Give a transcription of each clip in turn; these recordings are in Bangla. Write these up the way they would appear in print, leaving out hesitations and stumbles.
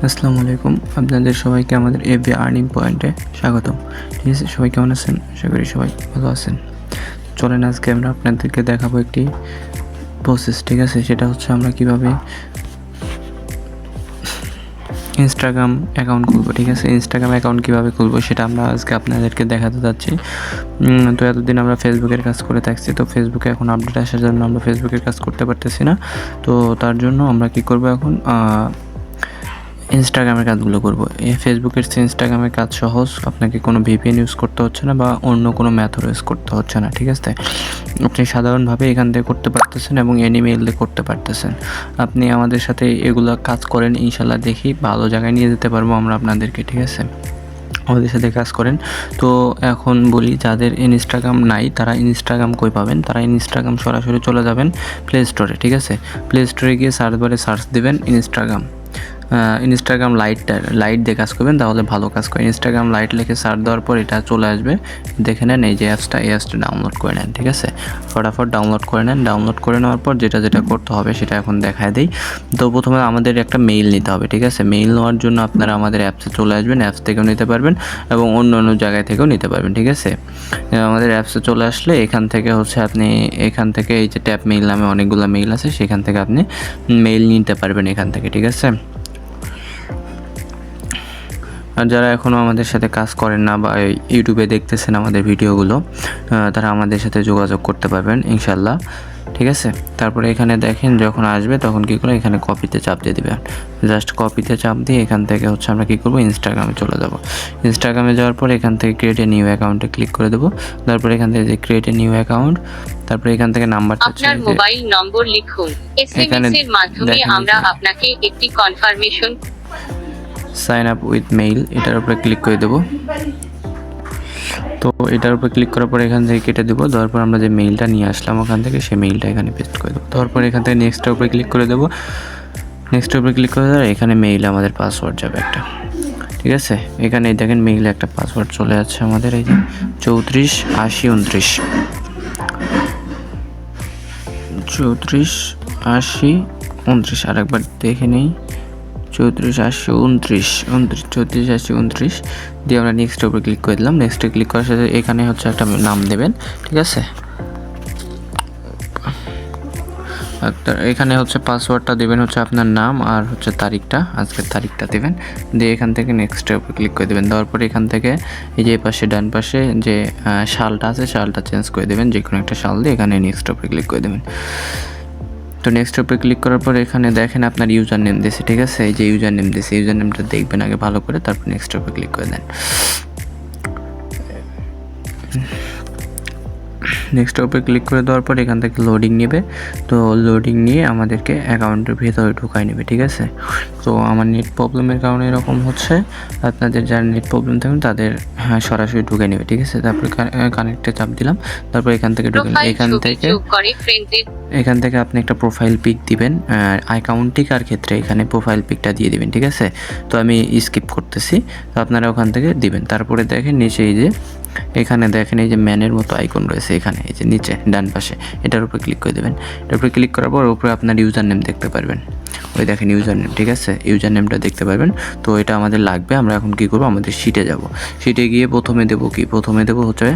আসসালামু আলাইকুম, আপনাদের সবাইকে আমাদের এফবি আর্নিং পয়েন্টে স্বাগতম। ঠিক আছে, সবাই কেমন আছেন? আশা করি সবাই ভালো আছেন। চলেন আজকে আমরা আপনাদেরকে দেখাবো একটি প্রসেস। ঠিক আছে, সেটা হচ্ছে আমরা কিভাবে ইনস্টাগ্রাম অ্যাকাউন্ট খুলবো। ঠিক আছে, ইনস্টাগ্রাম অ্যাকাউন্ট কীভাবে খুলবো সেটা আমরা আজকে আপনাদেরকে দেখাতে যাচ্ছি। তো এতদিন আমরা ফেসবুকের কাজ করে থাকছি, তো ফেসবুকে এখন আপডেট আসার জন্য আমরা ফেসবুকের কাজ করতে পারতেছি না। তো তার জন্য আমরা কি করব এখন, ইনস্টাগ্রামের কাজগুলো করব। এই ফেসবুকের চেয়ে ইনস্টাগ্রামের কাজ সহজ, আপনাকে কোনো ভিপিএন ইউজ করতে হচ্ছে না বা অন্য কোনো মেথড ইউজ করতে হচ্ছে না। ঠিক আছে, আপনি সাধারণভাবে এখান থেকে করতে পারতেছেন এবং এনিমেইল দিয়ে করতে পারতেছেন। আপনি আমাদের সাথে এগুলো কাজ করেন, ইনশাল্লাহ দেখি ভালো জায়গায় নিয়ে যেতে পারবো আমরা আপনাদেরকে। ঠিক আছে, আমাদের সাথে কাজ করেন। তো এখন বলি, যাদের ইনস্টাগ্রাম নাই তারা ইনস্টাগ্রাম কই পাবেন? তারা ইনস্টাগ্রাম সরাসরি চলে যাবেন প্লে স্টোরে। ঠিক আছে, প্লে স্টোরে গিয়ে সার্চ বারে সার্চ দেবেন ইনস্টাগ্রাম। ইনস্টাগ্রাম লাইট দিয়ে কাজ করবেন, তাহলে ভালো কাজ করে। ইনস্টাগ্রাম লাইট লিখে সার্চ দেওয়ার পর এটা চলে আসবে, দেখে নেন এই যে অ্যাপসটা ডাউনলোড করে নেন। ঠিক আছে, ফটাফট ডাউনলোড করে নেন। ডাউনলোড করে নেওয়ার পর যেটা করতে হবে সেটা এখন দেখায় দিই। তো প্রথমে আমাদের একটা মেইল নিতে হবে। ঠিক আছে, মেইল নেওয়ার জন্য আপনারা আমাদের অ্যাপসে চলে আসবেন, অ্যাপস থেকেও নিতে পারবেন এবং অন্য অন্য জায়গায় থেকেও নিতে পারবেন। ঠিক আছে, আমাদের অ্যাপসে চলে আসলে এখান থেকে হচ্ছে আপনি এখান থেকে এই যে ট্যাপ মেইল নামে অনেকগুলো মেইল আছে, সেখান থেকে আপনি মেইল নিতে পারবেন এখান থেকে। ঠিক আছে, আর যারা এখনও আমাদের সাথে কাজ করেন না বা ইউটিউবে দেখতেছেন আমাদের ভিডিওগুলো, তারা আমাদের সাথে যোগাযোগ করতে পারবেন ইনশাল্লাহ। ঠিক আছে, তারপরে এখানে দেখেন যখন আসবে তখন কী করে, এখানে কপিতে চাপ দিয়ে দেবেন। জাস্ট কপিতে চাপ দিয়ে এখান থেকে হচ্ছে আমরা কী করবো, ইনস্টাগ্রামে চলে যাব। ইনস্টাগ্রামে যাওয়ার পর এখান থেকে ক্রিয়েট এ নিউ অ্যাকাউন্টে ক্লিক করে দেবো। তারপর এখান থেকে যে ক্রিয়েট এ নিউ অ্যাকাউন্ট, তারপরে এখান থেকে নাম্বার চাচ্ছে, আপনার মোবাইল নম্বর লিখুন। এসএমএস এর মাধ্যমে আমরা আপনাকে একটি confirmation sign up with mail, এটার উপরে ক্লিক করে দেবো। তো এটার উপরে ক্লিক করার পর এখান থেকে কেটে দেবো। দেওয়ার পর আমরা যে মেইলটা নিয়ে আসলাম ওখান থেকে সেই মেইলটা এখানে পেস্ট করে দেবো। তারপর এখান থেকে নেক্সটের উপরে ক্লিক করে দেবো। নেক্সটের উপরে ক্লিক করে দেওয়ার এখানে মেইলে আমাদের পাসওয়ার্ড যাবে একটা। ঠিক আছে, এখানে দেখেন মেইলে একটা পাসওয়ার্ড চলে যাচ্ছে আমাদের, এই যে 34 80 29 34 80 29। আরেকবার দেখে নেই, 34 80 29 34 80 29 দিয়ে আমরা নেক্সটের উপরে ক্লিক করে দিলাম। নেক্সটে ক্লিক করার সাথে এখানে হচ্ছে একটা নাম দেবেন। ঠিক আছে, এখানে হচ্ছে পাসওয়ার্ডটা দেবেন হচ্ছে আপনার নাম আর হচ্ছে তারিখটা, আজকের তারিখটা দেবেন। দিয়ে এখান থেকে নেক্সটের উপরে ক্লিক করে দেবেন। দেওয়ার পরে এখান থেকে এই যে পাশে ডান পাশে যে সালটা আছে সালটা চেঞ্জ করে দেবেন, যে কোনো একটা সাল দিয়ে এখানে নেক্সটের উপরে ক্লিক করে দেবেন। তো নেক্সটের উপরে ক্লিক করার পর এখানে দেখেন আপনার ইউজার নেম দিয়েছে। ঠিক আছে, এই যে ইউজার নেম দিয়েছে, ইউজার নেমটা দেখবেন আগে ভালো করে, তারপর নেক্সটের উপরে ক্লিক করে দেন। নেক্সটের উপরে ক্লিক করে দেওয়ার পর এখান থেকে লোডিং নেবে। তো লোডিং নিয়ে আমাদেরকে অ্যাকাউন্টের ভেতরে ঢুকাই নেবে। ঠিক আছে, তো আমার নেট প্রবলেমের কারণে এরকম হচ্ছে, আপনাদের যারা নেট প্রবলেম থাকবে তাদের সরাসরি ঢুকে নেবে। ঠিক আছে, তারপরে কানেক্টে চাপ দিলাম। তারপর এখান থেকে ঢুকে এখান থেকে আপনি একটা প্রোফাইল পিক দিবেন। অ্যাকাউন্টিকার ক্ষেত্রে এখানে প্রোফাইল পিকটা দিয়ে দিবেন। ঠিক আছে, তো আমি স্কিপ করতেছি, তো আপনারা ওখান থেকে দিবেন। তারপরে দেখেন নিচে এই যে এখানে দেখেন এই যে ম্যানের মতো আইকন রয়েছে, এখানে এই যে নিচে ডান পাশে, এটার উপরে ক্লিক করে দেবেন। এটার উপরে ক্লিক করার পর উপরে আপনার ইউজার নেম দেখতে পারবেন, ওই দেখেন ইউজার নেম। ঠিক আছে, ইউজার নেমটা দেখতে পারবেন। তো এটা আমাদের লাগবে। আমরা এখন কী করবো, আমাদের শিটে যাব। শিটে গিয়ে প্রথমে দেবো হচ্ছে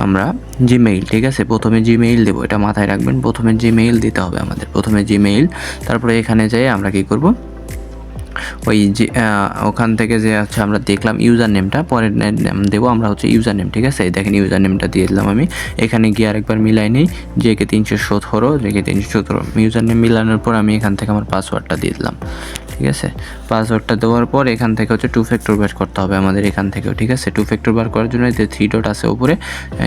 আমরা জিমেইল। ঠিক আছে, প্রথমে জিমেইল দেবো, এটা মাথায় রাখবেন। প্রথমে জিমেইল দিতে হবে আমাদের, প্রথমে জিমেইল। তারপরে এখানে যাই আমরা কী করব, ওই যে ওখান থেকে যে হচ্ছে আমরা দেখলাম ইউজার নেমটা, পরে দেবো আমরা হচ্ছে ইউজার নেম। ঠিক আছে, দেখেন ইউজার নেমটা দিয়ে দিলাম আমি। এখানে গিয়ে আরেকবার মিলাই নেই, জেকে 317 ইউজার নেম মিলানোর পর আমি এখান থেকে আমার পাসওয়ার্ডটা দিয়ে দিলাম। ঠিক আছে, পাসওয়ার্ডটা দেওয়ার পর এখান থেকে হচ্ছে 2 ফ্যাক্টর বার করতে হবে আমাদের এখান থেকেও। ঠিক আছে, 2 ফ্যাক্টর বার করার জন্য যে 3 ডট আছে উপরে,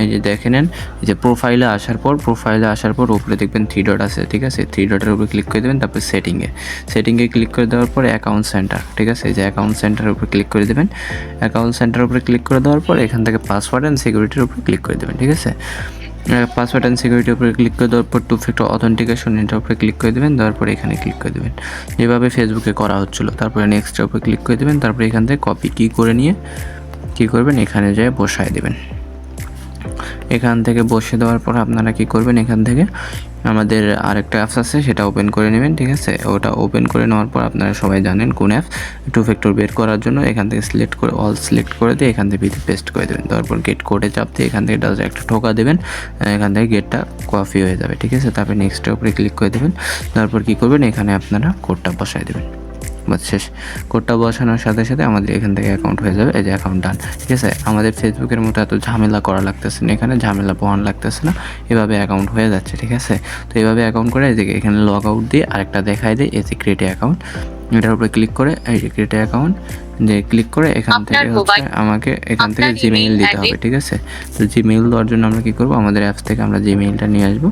এই যে দেখে নেন, এই যে প্রোফাইলে আসার পর উপরে দেখবেন 3 ডট আছে। ঠিক আছে, 3 ডটের উপরে ক্লিক করে দেবেন। তারপর সেটিংয়ে ক্লিক করে দেওয়ার পর অ্যাকাউন্ট সেন্টার। ঠিক আছে, এই যে অ্যাকাউন্ট সেন্টারের উপরে ক্লিক করে দেবেন। অ্যাকাউন্ট সেন্টারের উপরে ক্লিক করে দেওয়ার পর এখান থেকে পাসওয়ার্ড অ্যান্ড সিকিউরিটির উপরে ক্লিক করে দেবেন। ঠিক আছে, পাসওয়ার্ড অ্যান্ড সিকিউরিটির উপরে ক্লিক করে দেওয়ার পর 2 ফ্যাক্টর অথেন্টিকেশন এটার উপরে ক্লিক করে দেবেন। দেওয়ার পর এখানে ক্লিক করে দেবেন, যেভাবে ফেসবুকে করা হচ্ছিলো। তারপরে নেক্সটের উপরে ক্লিক করে দেবেন। তারপরে এখান থেকে কপি করে নিয়ে কী করবেন, এখানে যেয়ে বসায় দেবেন। এখান থেকে বসিয়ে দেওয়ার পর আপনারা কি করবেন, এখান থেকে আমাদের আরেকটা অ্যাপস আছে সেটা ওপেন করে নেবেন, ঠিক আছে। ওটা ওপেন করে নেওয়ার পর আপনারা সবাই জানেন কোন অ্যাপস। টু ফ্যাক্টর বের করার জন্য এখান থেকে সিলেক্ট করে অল সিলেক্ট করে দিয়ে এখান থেকে পেস্ট করে দেবেন। তারপর গেট কোডে চাপ দিয়ে এখান থেকে ডাজ একটা ঠোকা দেবেন, এখান থেকে গেটটা কপি হয়ে যাবে, ঠিক আছে। তারপর নেক্সটের উপরে ক্লিক করে দেবেন। তারপর কি করবেন, এখানে আপনারা কোডটা বসায় দেবেন। বাস শেষ। কোডটা বসানোর সাথে সাথে আমাদের এখান থেকে অ্যাকাউন্ট হয়ে যাবে। এই যে অ্যাকাউন্ট ডান, ঠিক আছে। আমাদের ফেসবুকের মতো এত ঝামেলা করা লাগতেছে না, এখানে ঝামেলা পোহান লাগতেছে না, এভাবে অ্যাকাউন্ট হয়ে যাচ্ছে, ঠিক আছে। তো এইভাবে অ্যাকাউন্ট করে এই যে এখানে লগ আউট দিয়ে আরেকটা দেখায় দিয়ে এই যে ক্রিয়েট অ্যাকাউন্ট, এটার উপরে ক্লিক করে এই যে ক্রিয়েট অ্যাকাউন্ট যে ক্লিক করে এখান থেকে হচ্ছে আমাকে এখান থেকে জিমেইল দিতে হবে, ঠিক আছে। তো জিমেইল দেওয়ার জন্য আমরা কী করবো, আমাদের অ্যাপস থেকে আমরা জিমেইলটা নিয়ে আসবো।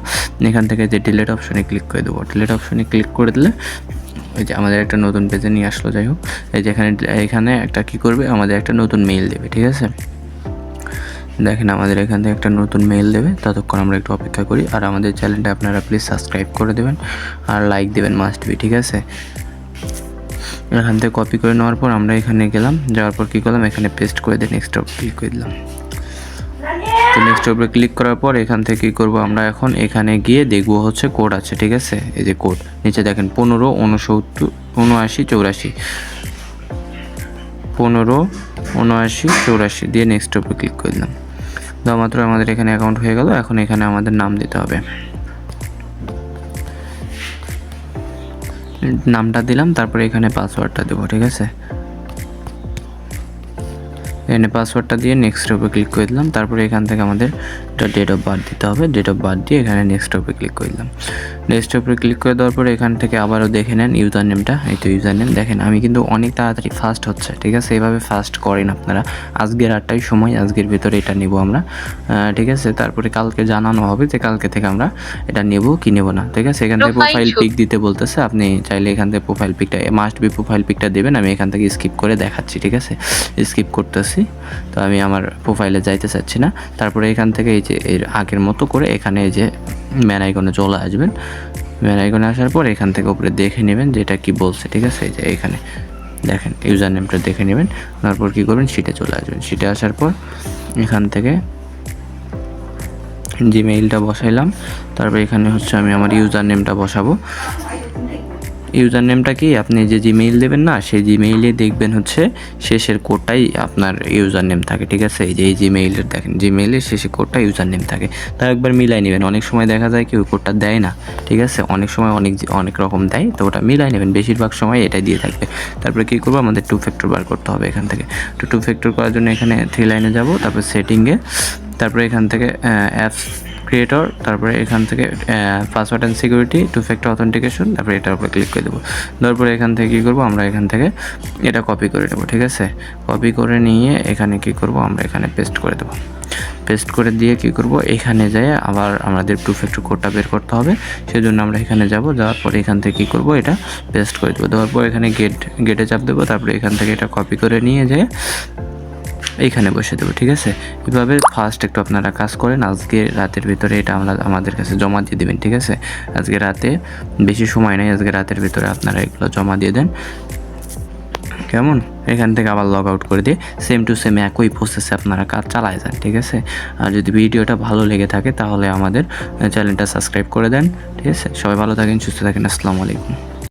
এখান থেকে যে ডিলিট অপশনে ক্লিক করে দেবো। ডিলিট অপশনে ক্লিক করে দিলে এই যে আমাদের একটা নতুন পেজে নিয়ে আসলো। যাই হোক, এই যে এখানে একটা কী করবে, আমাদের একটা নতুন মেইল দেবে, ঠিক আছে। দেখেন আমাদের এখান থেকে একটা নতুন মেইল দেবে, ততক্ষণ আমরা একটু অপেক্ষা করি। আর আমাদের চ্যানেলটা আপনারা প্লিজ সাবস্ক্রাইব করে দেবেন আর লাইক দেবেন মাস্ট বি, ঠিক আছে। এখান থেকে কপি করে নেওয়ার পর আমরা এখানে গেলাম, যাওয়ার পর কী করলাম, এখানে পেস্ট করে দিয়ে নেক্সট ক্লিক করে দিলাম। তো নেক্সট উপরে ক্লিক করার পর এখান থেকে কী করবো, আমরা এখন এখানে গিয়ে দেখবো হচ্ছে কোড আছে, ঠিক আছে। এই যে কোড নিচে দেখেন 15 69 79 84 15 79 84 দিয়ে নেক্সট উপরে ক্লিক করে দিলাম। দেওয়া মাত্র আমাদের এখানে অ্যাকাউন্ট হয়ে গেল। এখন এখানে আমাদের নাম দিতে হবে, নামটা দিলাম, তারপরে এখানে পাসওয়ার্ডটা দেবো, ঠিক আছে। এখানে পাসওয়ার্ডটা দিয়ে নেক্সটের উপরে ক্লিক করে দিলাম। তারপরে এখান থেকে আমাদের একটা ডেট অফ বার্থ দিতে হবে। ডেট অফ বার্থ দিয়ে এখানে নেক্সটের উপরে ক্লিক করে দিলাম। নেক্সটের উপরে ক্লিক করে দেওয়ার পরে এখান থেকে আবারও দেখে নেন ইউজার নেমটা। এই তো ইউজার নেম, দেখেন আমি কিন্তু অনেক তাড়াতাড়ি ফাস্ট হচ্ছে, ঠিক আছে। এইভাবে ফাস্ট করেন আপনারা। আজকের 8টাই সময়, আজকের ভিতরে এটা নেব আমরা, ঠিক আছে। তারপরে কালকে জানানো হবে যে কালকে থেকে আমরা এটা নেব কি নেব না, ঠিক আছে। এখান থেকে প্রোফাইল পিক দিতে বলতেছে, আপনি চাইলে এখান থেকে প্রোফাইল পিকটা মাস্ট বি প্রোফাইল পিকটা দেবেন। আমি এখান থেকে স্কিপ করে দেখাচ্ছি, ঠিক আছে। স্কিপ করতেছি, তো আমি আমার প্রোফাইলে যাইতে চাচ্ছি না। তারপরে এখান থেকে এই যে এর আগের মতো করে এখানে এই যে ম্যান আইকনে চলে আসবেন। ম্যান আইকনে আসার পর এখান থেকে উপরে দেখে নেবেন যে এটা কী বলছে, ঠিক আছে। এই যে এখানে দেখেন ইউজার নেমটা দেখে নেবেন। তারপর কী করবেন, শিটে চলে আসবেন। শিটে আসার পর এখান থেকে জিমেইলটা বসাইলাম। তারপর এখানে হচ্ছে আমি আমার ইউজার নেমটা বসাবো। ইউজার নেমটা কি, আপনি যে জিমেইল দেবেন না, সেই জিমেইলে দেখবেন হচ্ছে শেষের কোডটাই আপনার ইউজার নেম থাকে, ঠিক আছে। এই যে এই জিমেইলের দেখেন, জিমেইলের শেষে কোডটা ইউজার নেম থাকে, তা একবার মিলাই নেবেন। অনেক সময় দেখা যায় কি ওই কোডটা দেয় না, ঠিক আছে। অনেক সময় অনেক রকম দেয়, তো ওটা মিলাই নেবেন। বেশিরভাগ সময় এটাই দিয়ে থাকবে। তারপরে কী করবো, আমাদের টু ফ্যাক্টর বার করতে হবে এখান থেকে। টু ফ্যাক্টর করার জন্য এখানে 3 লাইনে যাব, তারপর সেটিংয়ে, তারপরে এখান থেকে অ্যাপস ক্রিয়েটর, তারপরে এখান থেকে password and security, two factor authentication, তারপরে এটার উপরে ক্লিক করে দেবো। তারপরে এখান থেকে কী করবো, আমরা এখান থেকে এটা কপি করে নেবো, ঠিক আছে। কপি করে নিয়ে এখানে কী করবো, আমরা এখানে পেস্ট করে দেবো। পেস্ট করে দিয়ে কী করবো, এখানে যেয়ে আবার আমাদের টু ফ্যাক্টর কোডটা বের করতে হবে। সেজন্য আমরা এখানে যাব, যাওয়ার পরে এখান থেকে কী করবো, এটা পেস্ট করে দেবো। দেওয়ার পর এখানে গেটে চাপ দেবো। তারপরে এখান থেকে এটা কপি করে নিয়ে যেয়ে এইখানে বসে দেবো, ঠিক আছে। এভাবে ফার্স্ট একটু আপনারা কাজ করেন। আজকে রাতের ভিতরে এটা আমাদের কাছে জমা দিয়ে দেবেন, ঠিক আছে। আজকে রাতে, বেশি সময় নেই, আজকে রাতের ভিতরে আপনারা এগুলো জমা দিয়ে দেন, কেমন। এখান থেকে আবার লগ আউট করে দিয়ে সেম টু সেম একই প্রসেসে আপনারা কাজ চালায় যান, ঠিক আছে। আর যদি ভিডিওটা ভালো লেগে থাকে তাহলে আমাদের চ্যানেলটা সাবস্ক্রাইব করে দেন, ঠিক আছে। সবাই ভালো থাকেন, সুস্থ থাকেন, আসসালামু আলাইকুম।